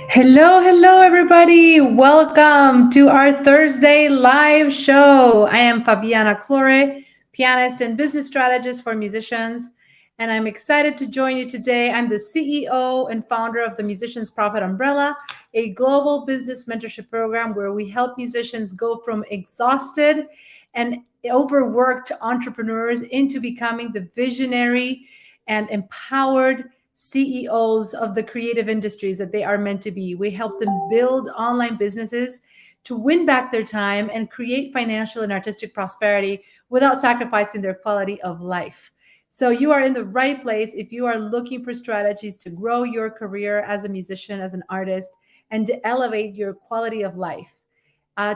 Hello, everybody. Welcome to our Thursday live show. I am Fabiana Claure, pianist and business strategist for musicians, and I'm excited to join you today. I'm the CEO and founder of the Musicians Profit Umbrella, a global business mentorship program where we help musicians go from exhausted and overworked entrepreneurs into becoming the visionary and empowered CEOs of the creative industries that they are meant to be. We help them build online businesses to win back their time and create financial and artistic prosperity without sacrificing their quality of life. So, you are in the right place if you are looking for strategies to grow your career as a musician, as an artist, and to elevate your quality of life.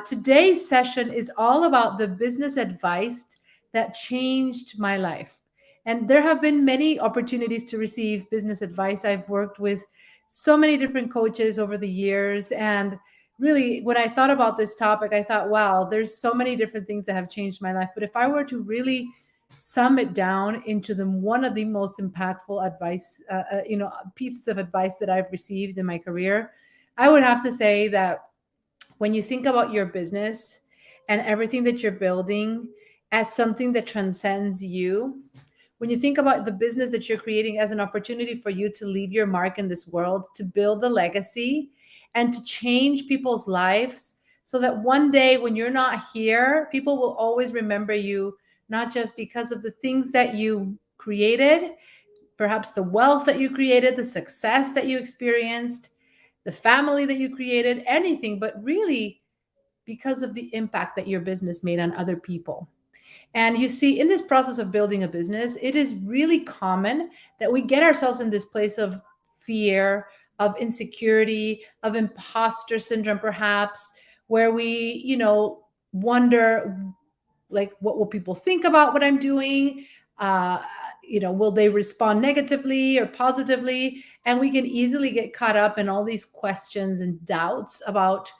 Today's session is all about the business advice that changed my life. And there have been many opportunities to receive business advice. I've worked with so many different coaches over the years. And really, when I thought about this topic, I thought, wow, there's so many different things that have changed my life. But if I were to really sum it down into one of the most impactful advice, pieces of advice that I've received in my career, I would have to say that when you think about your business and everything that you're building as something that transcends you, when you think about the business that you're creating as an opportunity for you to leave your mark in this world, to build a legacy and to change people's lives so that one day when you're not here, people will always remember you, not just because of the things that you created, perhaps the wealth that you created, the success that you experienced, the family that you created, anything, but really because of the impact that your business made on other people. And you see, in this process of building a business, it is really common that we get ourselves in this place of fear, of insecurity, of imposter syndrome, perhaps, where we, wonder, like, what will people think about what I'm doing? Uh, will they respond negatively or positively? And we can easily get caught up in all these questions and doubts about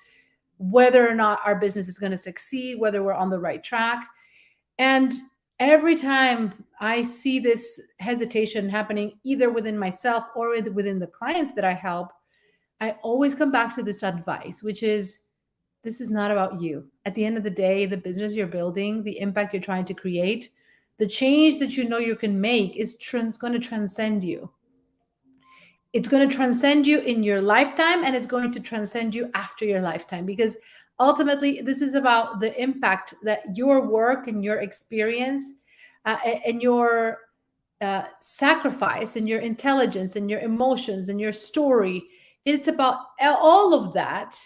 whether or not our business is going to succeed, whether we're on the right track. And every time I see this hesitation happening, either within myself or within the clients that I help, I always come back to this advice, which is this is not about you. At the end of the day, the business you're building, the impact you're trying to create, the change that you know you can make is going to transcend you. It's going to transcend you in your lifetime and it's going to transcend you after your lifetime because ultimately this is about the impact that your work and your experience and your sacrifice and your intelligence and your emotions and your story, it's about all of that.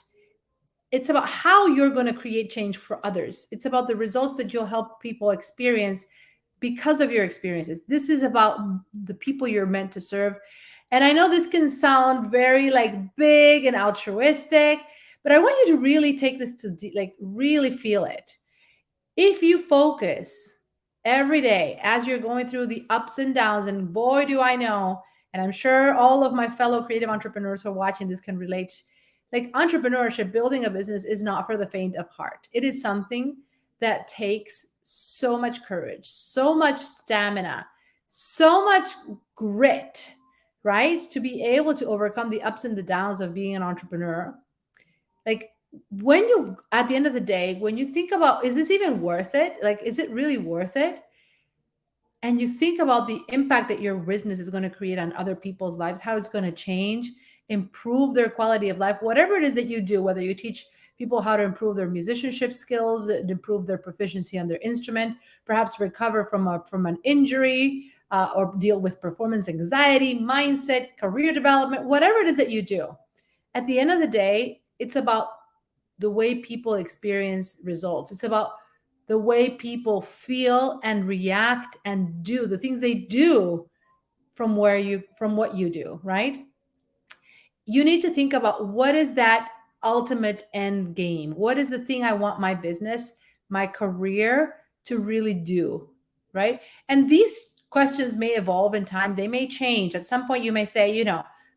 It's about how you're going to create change for others. It's about the results that you'll help people experience because of your experiences. This is about the people you're meant to serve. And I know this can sound very like big and altruistic, but I want you to really take this to like really feel it. If you focus every day as you're going through the ups and downs, and boy, do I know, and I'm sure all of my fellow creative entrepreneurs who are watching this can relate, like entrepreneurship, building a business is not for the faint of heart. It is something that takes so much courage, so much stamina, so much grit, right? To be able to overcome the ups and the downs of being an entrepreneur. Like when you, at the end of the day, when you think about, is this even worth it? Like, is it really worth it? And you think about the impact that your business is going to create on other people's lives, how it's going to change, improve their quality of life, whatever it is that you do, whether you teach people how to improve their musicianship skills, improve their proficiency on their instrument, perhaps recover from an injury, or deal with performance anxiety, mindset, career development, whatever it is that you do. At the end of the day, it's about the way people experience results. It's about the way people feel and react and do the things they do from what you do, right? You need to think about what is that ultimate end game? What is the thing I want my business, my career to really do, right? And these questions may evolve in time. They may change. At some point you may say,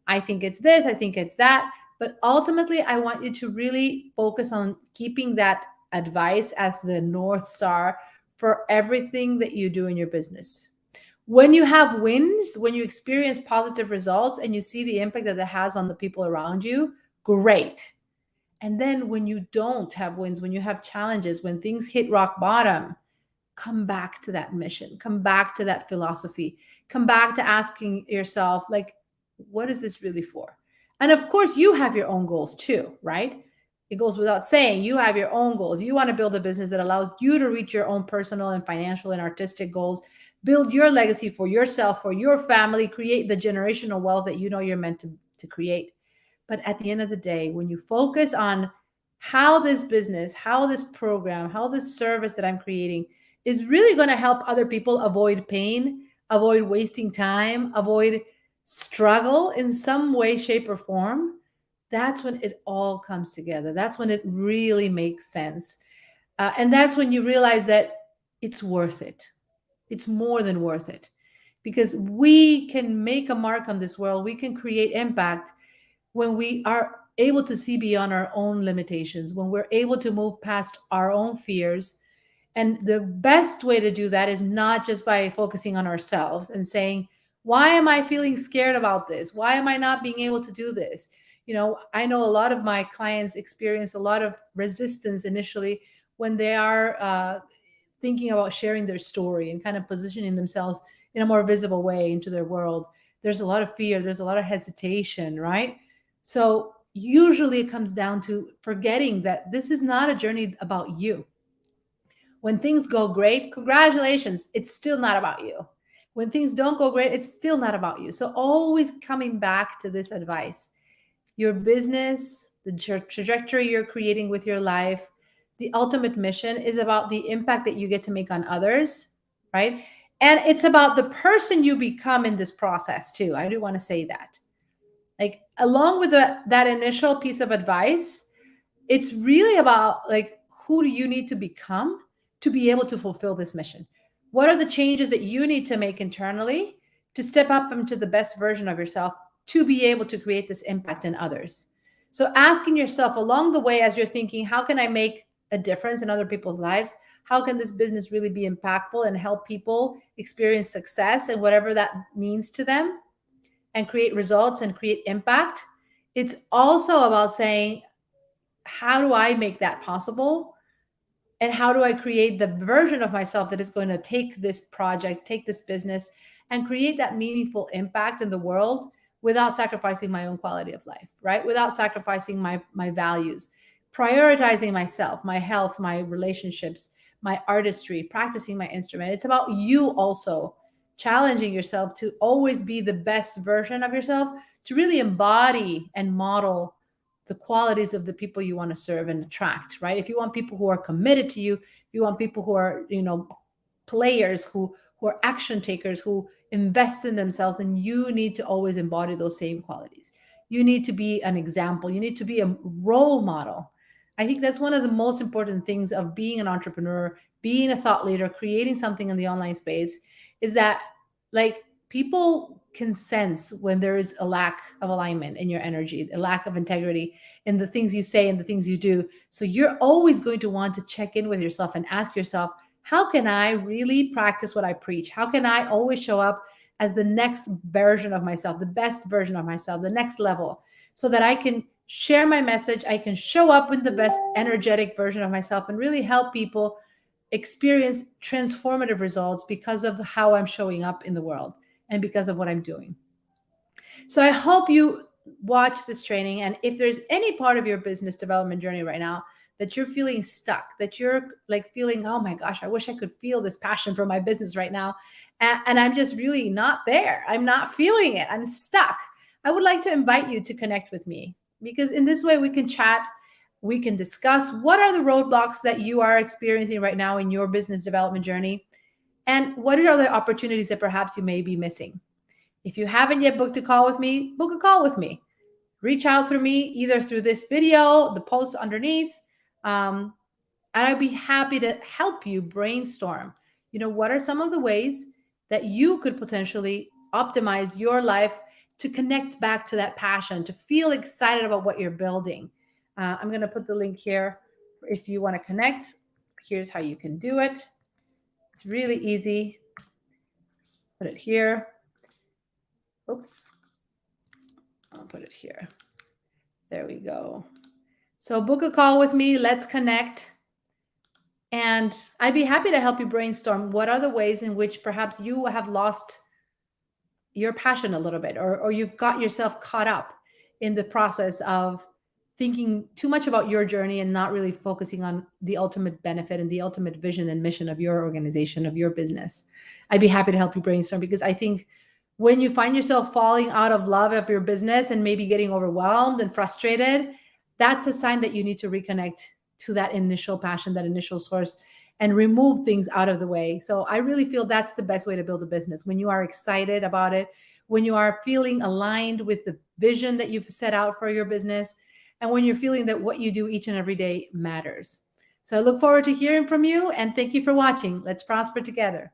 I think it's this, I think it's that, but ultimately I want you to really focus on keeping that advice as the north star for everything that you do in your business. When you have wins, when you experience positive results and you see the impact that it has on the people around you, great. And then when you don't have wins, when you have challenges, when things hit rock bottom, come back to that mission, come back to that philosophy, come back to asking yourself, like, what is this really for? And of course, you have your own goals too, right? It goes without saying, you have your own goals. You want to build a business that allows you to reach your own personal and financial and artistic goals, build your legacy for yourself, for your family, create the generational wealth that you know you're meant to create. But at the end of the day, when you focus on how this business, how this program, how this service that I'm creating is really going to help other people avoid pain, avoid wasting time, avoid struggle in some way, shape, or form, that's when it all comes together. That's when it really makes sense. And that's when you realize that it's worth it. It's more than worth it because we can make a mark on this world. We can create impact when we are able to see beyond our own limitations, when we're able to move past our own fears. And the best way to do that is not just by focusing on ourselves and saying, why am I feeling scared about this? Why am I not being able to do this? I know a lot of my clients experience a lot of resistance initially when they are thinking about sharing their story and kind of positioning themselves in a more visible way into their world. There's a lot of fear, there's a lot of hesitation, right? So usually it comes down to forgetting that this is not a journey about you. When things go great, congratulations, it's still not about you. When things don't go great, it's still not about you. So always coming back to this advice. Your business, the trajectory you're creating with your life, the ultimate mission is about the impact that you get to make on others, right? And it's about the person you become in this process too. I do want to say that. Like along with that initial piece of advice, it's really about like who do you need to become to be able to fulfill this mission? What are the changes that you need to make internally to step up into the best version of yourself to be able to create this impact in others? So asking yourself along the way as you're thinking, how can I make a difference in other people's lives? How can this business really be impactful and help people experience success and whatever that means to them and create results and create impact? It's also about saying, how do I make that possible? And how do I create the version of myself that is going to take this project, take this business, and create that meaningful impact in the world without sacrificing my own quality of life, right? Without sacrificing my values, prioritizing myself, my health, my relationships, my artistry, practicing my instrument. It's about you also challenging yourself to always be the best version of yourself, to really embody and model the qualities of the people you want to serve and attract, right? If you want people who are committed to you, if you want people who are, players who are action takers, who invest in themselves, then you need to always embody those same qualities. You need to be an example. You need to be a role model. I think that's one of the most important things of being an entrepreneur, being a thought leader, creating something in the online space is that like people can sense when there is a lack of alignment in your energy, a lack of integrity in the things you say and the things you do. So you're always going to want to check in with yourself and ask yourself, how can I really practice what I preach? How can I always show up as the next version of myself, the best version of myself, the next level, so that I can share my message, I can show up with the best energetic version of myself and really help people experience transformative results because of how I'm showing up in the world and because of what I'm doing. So I hope you watch this training. And if there's any part of your business development journey right now that you're feeling stuck, that you're like feeling, oh my gosh, I wish I could feel this passion for my business right now. And I'm just really not there. I'm not feeling it. I'm stuck. I would like to invite you to connect with me because in this way we can chat. We can discuss what are the roadblocks that you are experiencing right now in your business development journey and what are the opportunities that perhaps you may be missing. If you haven't yet booked a call with me, book a call with me. Reach out through me, either through this video, the post underneath, and I'd be happy to help you brainstorm. What are some of the ways that you could potentially optimize your life to connect back to that passion, to feel excited about what you're building? I'm going to put the link here. If you want to connect, here's how you can do it. It's really easy. Put it here. Oops. I'll put it here. There we go. So book a call with me. Let's connect. And I'd be happy to help you brainstorm what are the ways in which perhaps you have lost your passion a little bit, or you've got yourself caught up in the process of thinking too much about your journey and not really focusing on the ultimate benefit and the ultimate vision and mission of your organization, of your business. I'd be happy to help you brainstorm, because I think when you find yourself falling out of love of your business and maybe getting overwhelmed and frustrated, that's a sign that you need to reconnect to that initial passion, that initial source, and remove things out of the way. So I really feel that's the best way to build a business. When you are excited about it, when you are feeling aligned with the vision that you've set out for your business, and when you're feeling that what you do each and every day matters. So I look forward to hearing from you, and thank you for watching. Let's prosper together.